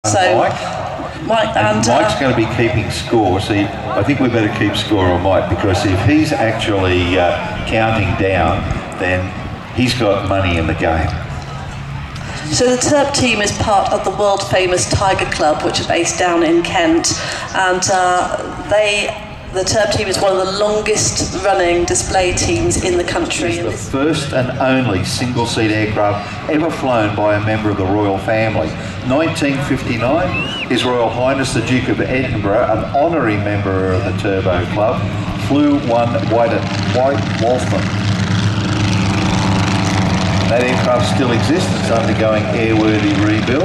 So, Mike and Mike's going to be keeping score. See, I think we better keep score on Mike, because if he's actually counting down, then he's got money in the game. So the Turb team is part of the world famous Tiger Club, which is based down in Kent, and the Turb team is one of the longest running display teams in the country. It's the first and only single-seat aircraft ever flown by a member of the royal family. 1959, His Royal Highness the Duke of Edinburgh, an honorary member of the Turbo Club, flew one White Wolfman. That aircraft still exists. It's undergoing airworthy rebuild.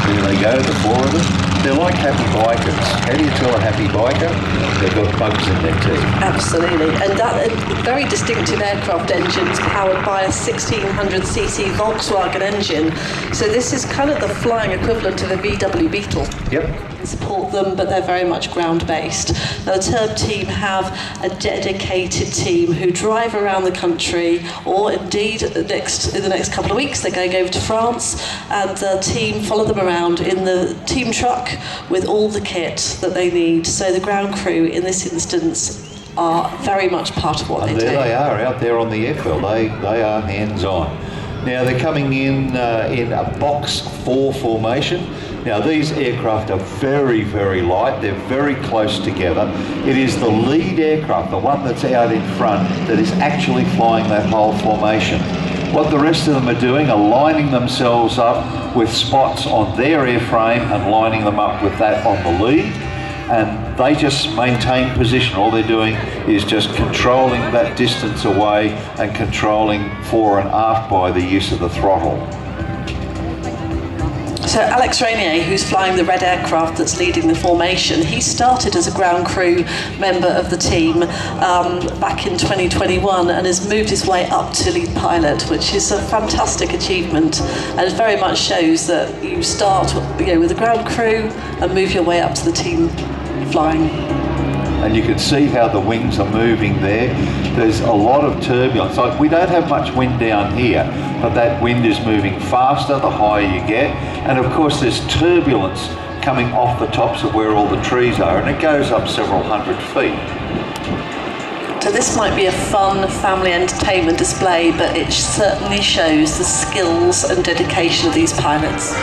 There they go, the four of them. They're like happy bikers. How do you tell a happy biker? They've got bugs in their teeth. Absolutely. And that very distinctive aircraft engine is powered by a 1600cc Volkswagen engine. So this is kind of the flying equivalent of a VW Beetle. Yep. Support them, but they're very much ground-based. Now, the Turb team have a dedicated team who drive around the country, or indeed in the next couple of weeks they're going over to France, and the team follow them around in the team truck with all the kit that they need. So the ground crew in this instance are very much part of what they do. There they are, out there on the airfield. They are hands-on. Now they're coming in a box 4 formation. Now these aircraft are very, very light. They're very close together. It is the lead aircraft, the one that's out in front, that is actually flying that whole formation. What the rest of them are doing are lining themselves up with spots on their airframe and lining them up with that on the lead. And they just maintain position. All they're doing is just controlling that distance away and controlling fore and aft by the use of the throttle. So Alex Rainier, who's flying the red aircraft that's leading the formation, he started as a ground crew member of the team back in 2021 and has moved his way up to lead pilot, which is a fantastic achievement, and it very much shows that you start with the ground crew and move your way up to the team flying. And you can see how the wings are moving there. There's a lot of turbulence. Like, we don't have much wind down here, but that wind is moving faster the higher you get. And of course there's turbulence coming off the tops of where all the trees are, and it goes up several hundred feet. So this might be a fun family entertainment display, but it certainly shows the skills and dedication of these pilots.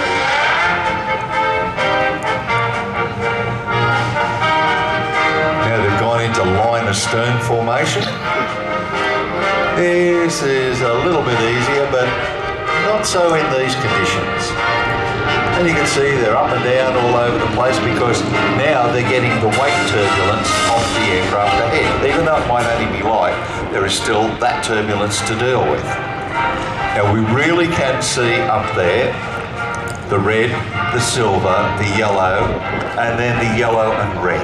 Into line astern formation. This is a little bit easier, but not so in these conditions. And you can see they're up and down all over the place, because now they're getting the weight turbulence off the aircraft ahead. Even though it might only be light, there is still that turbulence to deal with. Now we really can see up there the red, the silver, the yellow, and then the yellow and red.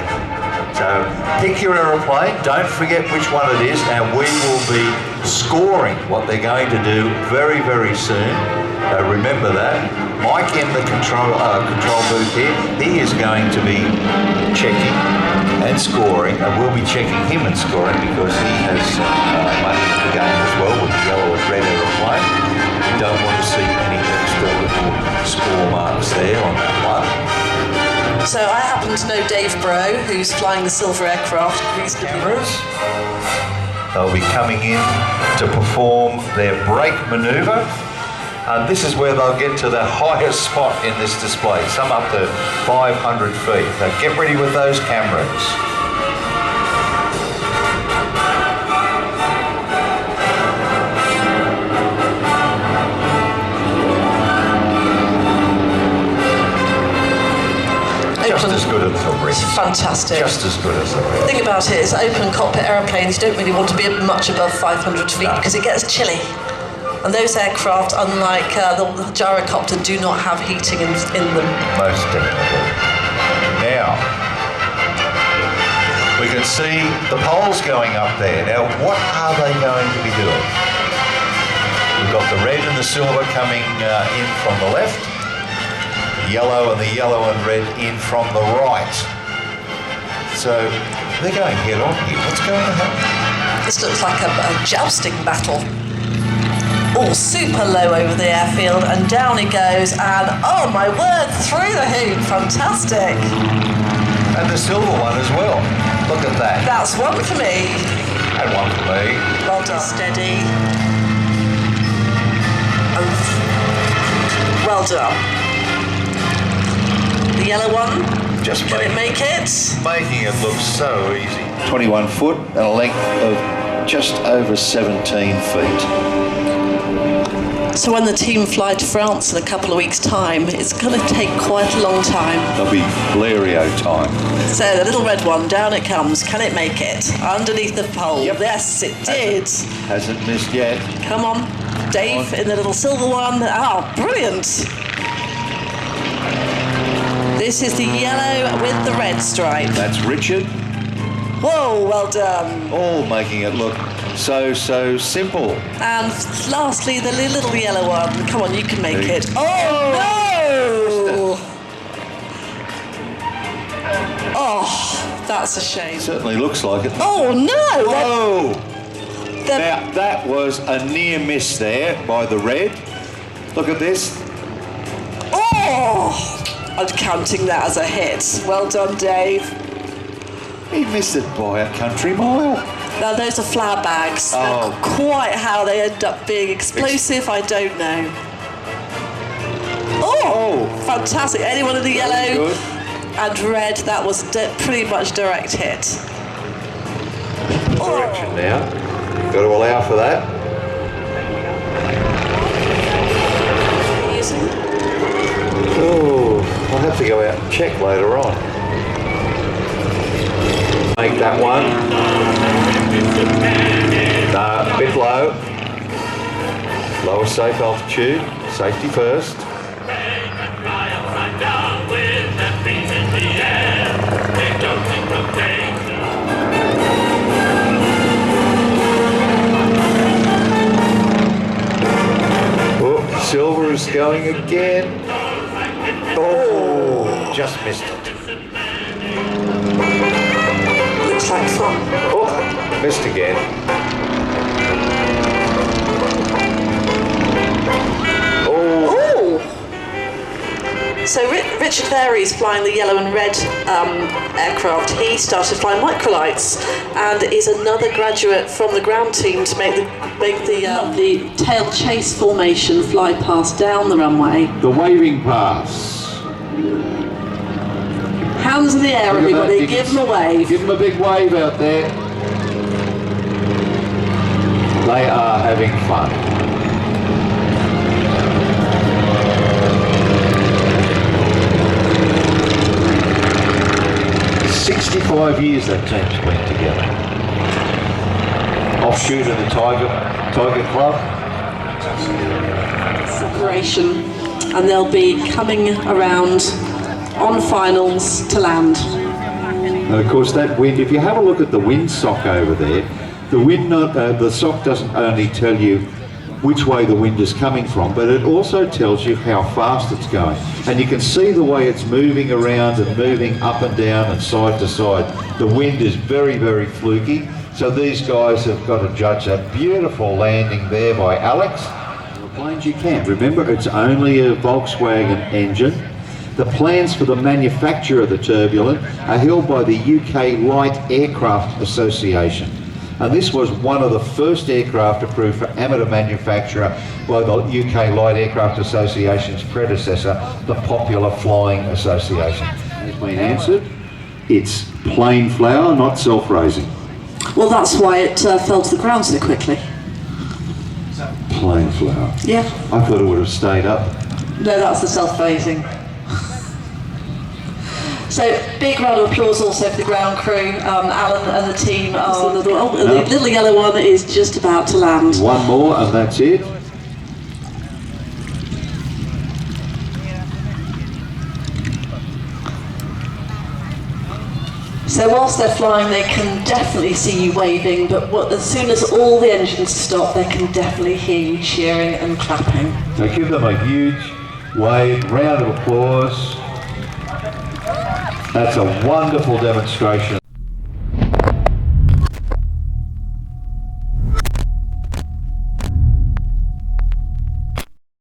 So pick your aeroplane, don't forget which one it is, and we will be scoring what they're going to do very, very soon. Remember that. Mike in the control booth here, he is going to be checking and scoring, and we'll be checking him and scoring, because he has money in the game as well with the yellow and red aeroplane. We don't want to see any extra little score marks there on that one. So I happen to know Dave Bro, who's flying the silver aircraft. Cameras. They'll be coming in to perform their brake manoeuvre. And this is where they'll get to the highest spot in this display, some up to 500 feet. Now get ready with those cameras. Just as good as the red. It's fantastic. Just as good as the red. The thing about it is open cockpit aeroplanes, you don't really want to be much above 500 feet because it gets chilly. And those aircraft, unlike the gyrocopter, do not have heating in them. Most definitely. Now, we can see the poles going up there. Now, what are they going to be doing? We've got the red and the silver coming in from the left. Yellow and the yellow and red in from the right. So they're going head on here. What's going to happen? This looks like a jousting battle. Oh, super low over the airfield, and down he goes, and oh my word, through the hoop, fantastic. And the silver one as well. Look at that. That's one for me. And one for me. Well done. Steady. Well done. The yellow one, Just can it make it? making it look so easy. 21 foot and a length of just over 17 feet. So when the team fly to France in a couple of weeks' time, it's going to take quite a long time. There'll be Blairio time. So the little red one, down it comes. Can it make it? Underneath the pole. Yep. Yes, it did. Hasn't missed yet. Come on, Dave, in the little silver one. Oh, brilliant. This is the yellow with the red stripe. That's Richard. Whoa, well done. All making it look so simple. And lastly, the little yellow one. Come on, you can make it. Oh, no! Oh, that's a shame. Certainly looks like it. Oh, no! Whoa! Now, that was a near miss there by the red. Look at this. Oh! I'm counting that as a hit. Well done, Dave. He missed it by a country mile. Now, those are flour bags. Oh. Quite how they end up being explosive, I don't know. Oh! Fantastic. Anyone in the yellow Good. and red, that was pretty much direct hit. Direction now. Got to allow for that. Oh, I'll have to go out and check later on. Make that one. No, a bit low. Lower safe altitude. Safety first. Oh, silver is going again. Oh, just missed it. Looks like fun. Oh, missed again. Oh! So Richard Fairey's flying the yellow and red aircraft. He started flying microlights and is another graduate from the ground team to make the tail chase formation fly past down the runway. The waving pass. Hands in the air, Look at everybody. that. Give them a wave. Give them a big wave out there. They are having fun. "65 years that team's been together. Offshoot of the Tiger Club. Separation, and they'll be coming around on finals to land. And of course that wind, if you have a look at the wind sock over there, the sock doesn't only tell you which way the wind is coming from, but it also tells you how fast it's going. And you can see the way it's moving around and moving up and down and side to side. The wind is very, very fluky. So these guys have got to judge a beautiful landing there by Alex. The planes you can't. Remember, it's only a Volkswagen engine. The plans for the manufacture of the Turbulent are held by the UK Light Aircraft Association. And this was one of the first aircraft approved for amateur manufacture by the UK Light Aircraft Association's predecessor, the Popular Flying Association. Has been answered. It's plain flour, not self-raising. Well, that's why it fell to the ground so quickly. Plain flour. Yeah. I thought it would have stayed up. No, that's the self-raising. So, big round of applause also for the ground crew, Alan and the team. The little yellow one is just about to land. One more and that's it. So whilst they're flying, they can definitely see you waving, but as soon as all the engines stop, they can definitely hear you cheering and clapping. So give them a huge wave, round of applause. That's a wonderful demonstration.